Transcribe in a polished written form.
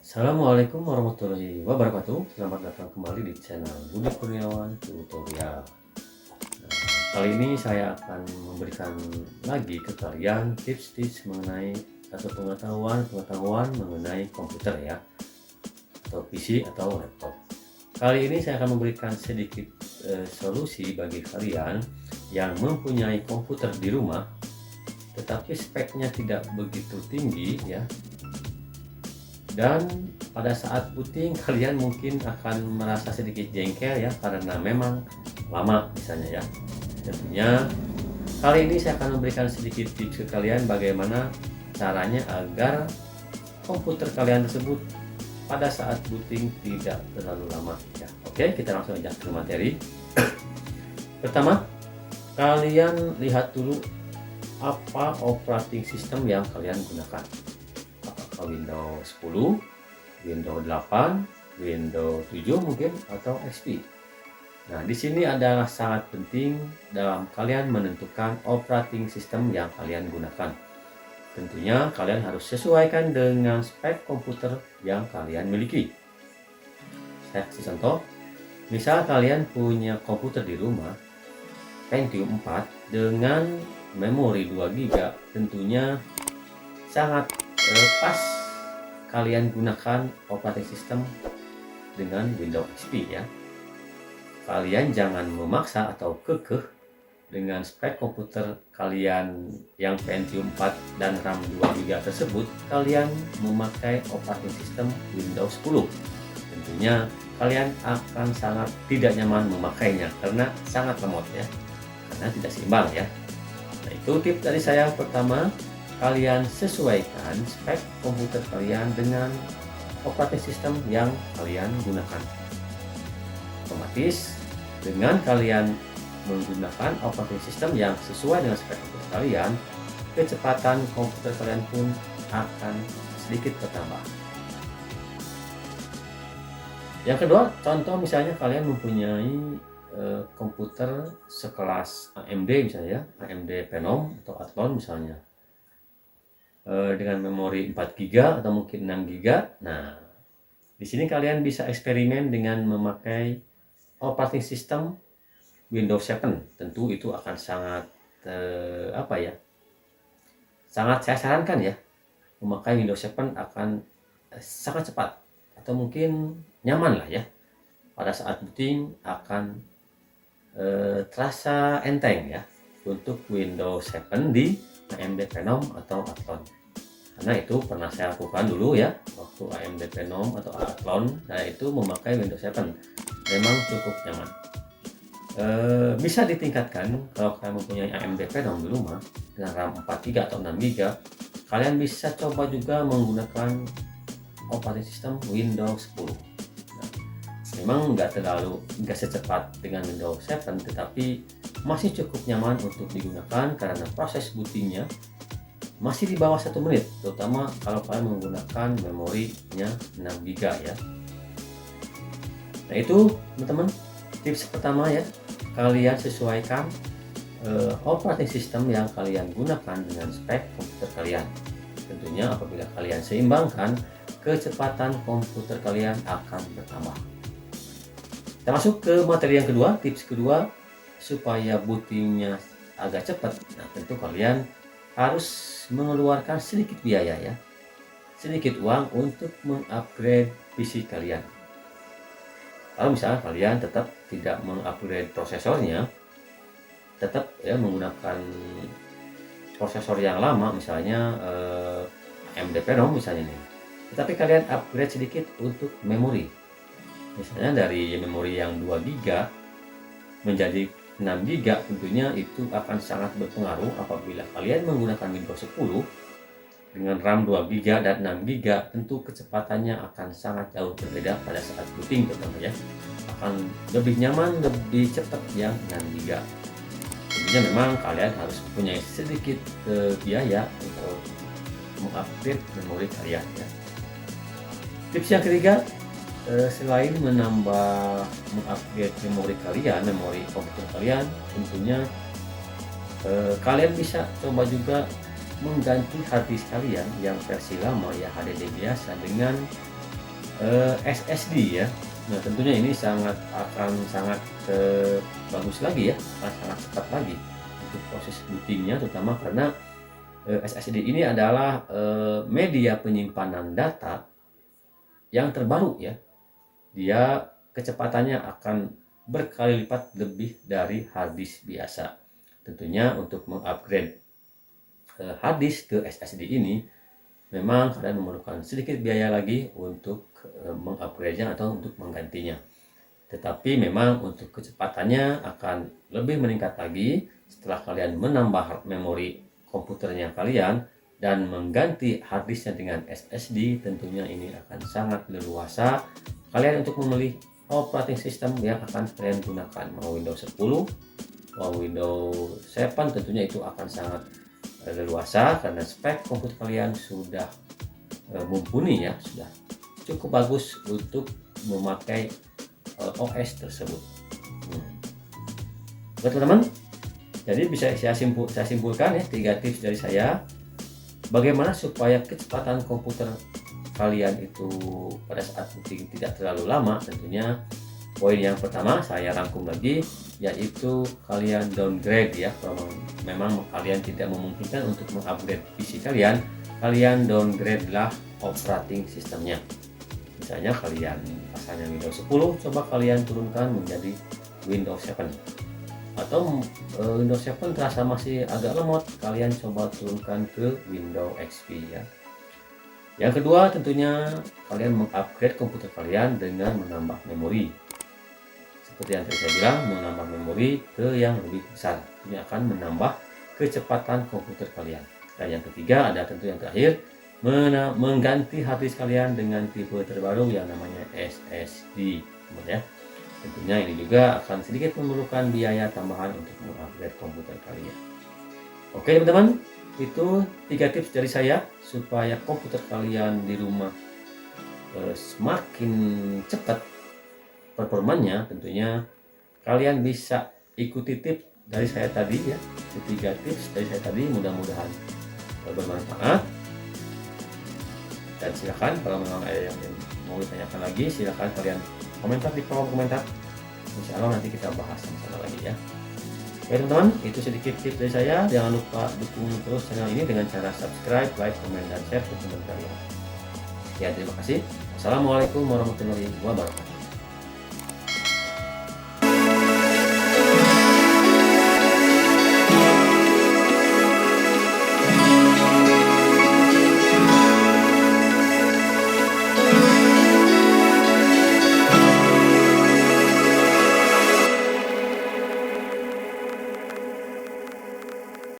Assalamualaikum warahmatullahi wabarakatuh. Selamat datang kembali di channel Budi Kurniawan Tutorial. Kali ini saya akan memberikan lagi ke kalian tips-tips mengenai atau pengetahuan mengenai komputer ya, atau PC atau laptop. Kali ini saya akan memberikan sedikit solusi bagi kalian yang mempunyai komputer di rumah tetapi speknya tidak begitu tinggi ya, dan pada saat booting kalian mungkin akan merasa sedikit jengkel ya, karena memang lama misalnya ya. Tentunya kali ini saya akan memberikan sedikit tips ke kalian bagaimana caranya agar komputer kalian tersebut pada saat booting tidak terlalu lama ya. Oke, kita langsung aja ke materi. Pertama, kalian lihat dulu apa operating system yang kalian gunakan. Windows 10, Windows 8, Windows 7 mungkin, atau XP. Nah, di sini adalah sangat penting dalam kalian menentukan operating system yang kalian gunakan. Tentunya kalian harus sesuaikan dengan spek komputer yang kalian miliki. Saya kasih contoh, misal kalian punya komputer di rumah Pentium 4 dengan memori 2 GB, tentunya sangat pas kalian gunakan operating system dengan Windows XP ya. Kalian jangan memaksa atau kekeh dengan spek komputer kalian yang Pentium 4 dan RAM 2 GB tersebut, kalian memakai operating system Windows 10. Tentunya kalian akan sangat tidak nyaman memakainya karena sangat lemot ya, karena tidak seimbang ya. Nah, itu tips dari saya. Pertama, kalian sesuaikan spek komputer kalian dengan operating system yang kalian gunakan. Otomatis dengan kalian menggunakan operating system yang sesuai dengan spek komputer kalian, kecepatan komputer kalian pun akan sedikit bertambah. Yang kedua, contoh misalnya kalian mempunyai komputer sekelas AMD misalnya ya, AMD Phenom atau Athlon misalnya, dengan memori 4 GB atau mungkin 6 GB. Nah, di sini kalian bisa eksperimen dengan memakai operating system Windows 7. Tentu itu akan sangat sangat saya sarankan ya, memakai Windows 7 akan sangat cepat atau mungkin nyaman lah ya. Pada saat booting akan terasa enteng ya untuk Windows 7 di AMD Phenom atau Athlon. Karena itu pernah saya lakukan dulu ya, waktu AMD Phenom atau Athlon, saya itu memakai Windows 7, memang cukup nyaman. Bisa ditingkatkan kalau kalian mempunyai AMD Phenom di rumah dengan RAM 4 GB atau 6 GB, kalian bisa coba juga menggunakan operating system Windows 10. Nah, memang nggak secepat dengan Windows 7, tetapi masih cukup nyaman untuk digunakan karena proses bootingnya masih di bawah 1 menit, terutama kalau kalian menggunakan memorinya 6 GB ya. Nah, itu teman-teman tips pertama ya, kalian sesuaikan operating system yang kalian gunakan dengan spek komputer kalian. Tentunya apabila kalian seimbangkan, kecepatan komputer kalian akan bertambah. Kita masuk ke materi yang kedua. Tips kedua supaya bootingnya agak cepat. Nah, tentu kalian harus mengeluarkan sedikit biaya ya, sedikit uang untuk mengupgrade PC kalian. Kalau misalnya kalian tetap tidak mengupgrade prosesornya, tetap ya menggunakan prosesor yang lama misalnya AMD Phenom misalnya nih, tetapi kalian upgrade sedikit untuk memori, misalnya dari memori yang 2 GB menjadi 6 GB, tentunya itu akan sangat berpengaruh apabila kalian menggunakan Windows 10 dengan RAM 2 GB dan 6 GB. Tentu kecepatannya akan sangat jauh berbeda pada saat booting, terutama ya, akan lebih nyaman, lebih cepat yang 6 GB. Tentunya memang kalian harus punya sedikit biaya untuk mengupgrade memori kalian ya. Tips yang ketiga, selain mengupgrade memori kalian, memori komputer kalian, tentunya kalian bisa coba juga mengganti harddisk kalian yang versi lama ya, HDD biasa, dengan SSD ya. Nah, tentunya ini akan sangat bagus lagi ya, akan sangat cepat lagi untuk proses bootingnya, terutama karena SSD ini adalah media penyimpanan data yang terbaru ya. Dia kecepatannya akan berkali lipat lebih dari hard disk biasa. Tentunya untuk mengupgrade hard disk ke SSD ini memang kalian memerlukan sedikit biaya lagi untuk mengupgrade-nya atau untuk menggantinya. Tetapi memang untuk kecepatannya akan lebih meningkat lagi setelah kalian menambah memori komputernya kalian dan mengganti harddisknya dengan SSD. Tentunya ini akan sangat leluasa kalian untuk memilih operating system yang akan kalian gunakan, mau Windows 10 mau Windows 7. Tentunya itu akan sangat leluasa karena spek komputer kalian sudah mumpuni ya, sudah cukup bagus untuk memakai OS tersebut. Oke teman-teman, jadi bisa saya simpulkan ya 3 tips dari saya bagaimana supaya kecepatan komputer kalian itu pada saat booting tidak terlalu lama. Tentunya poin yang pertama saya rangkum lagi, yaitu kalian downgrade ya. Kalau memang kalian tidak memungkinkan untuk mengupgrade PC kalian downgrade lah operating sistemnya. Misalnya kalian asalnya Windows 10, coba kalian turunkan menjadi Windows 7. Atau Windows 7 terasa masih agak lemot, kalian coba turunkan ke Windows XP ya. Yang kedua, tentunya kalian mengupgrade komputer kalian dengan menambah memori. Seperti yang tadi saya bilang, menambah memori ke yang lebih besar. Ini akan menambah kecepatan komputer kalian. Dan yang ketiga, ada tentu yang terakhir, mengganti hard disk kalian dengan tipe terbaru yang namanya SSD ya. Tentunya ini juga akan sedikit memerlukan biaya tambahan untuk mengupgrade komputer kalian. Oke teman-teman, itu 3 tips dari saya supaya komputer kalian di rumah semakin cepat performanya. Tentunya kalian bisa ikuti tips dari saya tadi ya, 3 tips dari saya tadi, mudah-mudahan bermanfaat. Dan silakan kalau memang ada yang mau ditanyakan lagi, silakan kalian komentar di kolom komentar. Insya Allah nanti kita bahas sama-sama lagi ya. Oke teman-teman, itu sedikit tips dari saya. Jangan lupa dukung terus channel ini dengan cara subscribe, like, komen, dan share ke teman kalian. Ya, terima kasih. Assalamualaikum warahmatullahi wabarakatuh.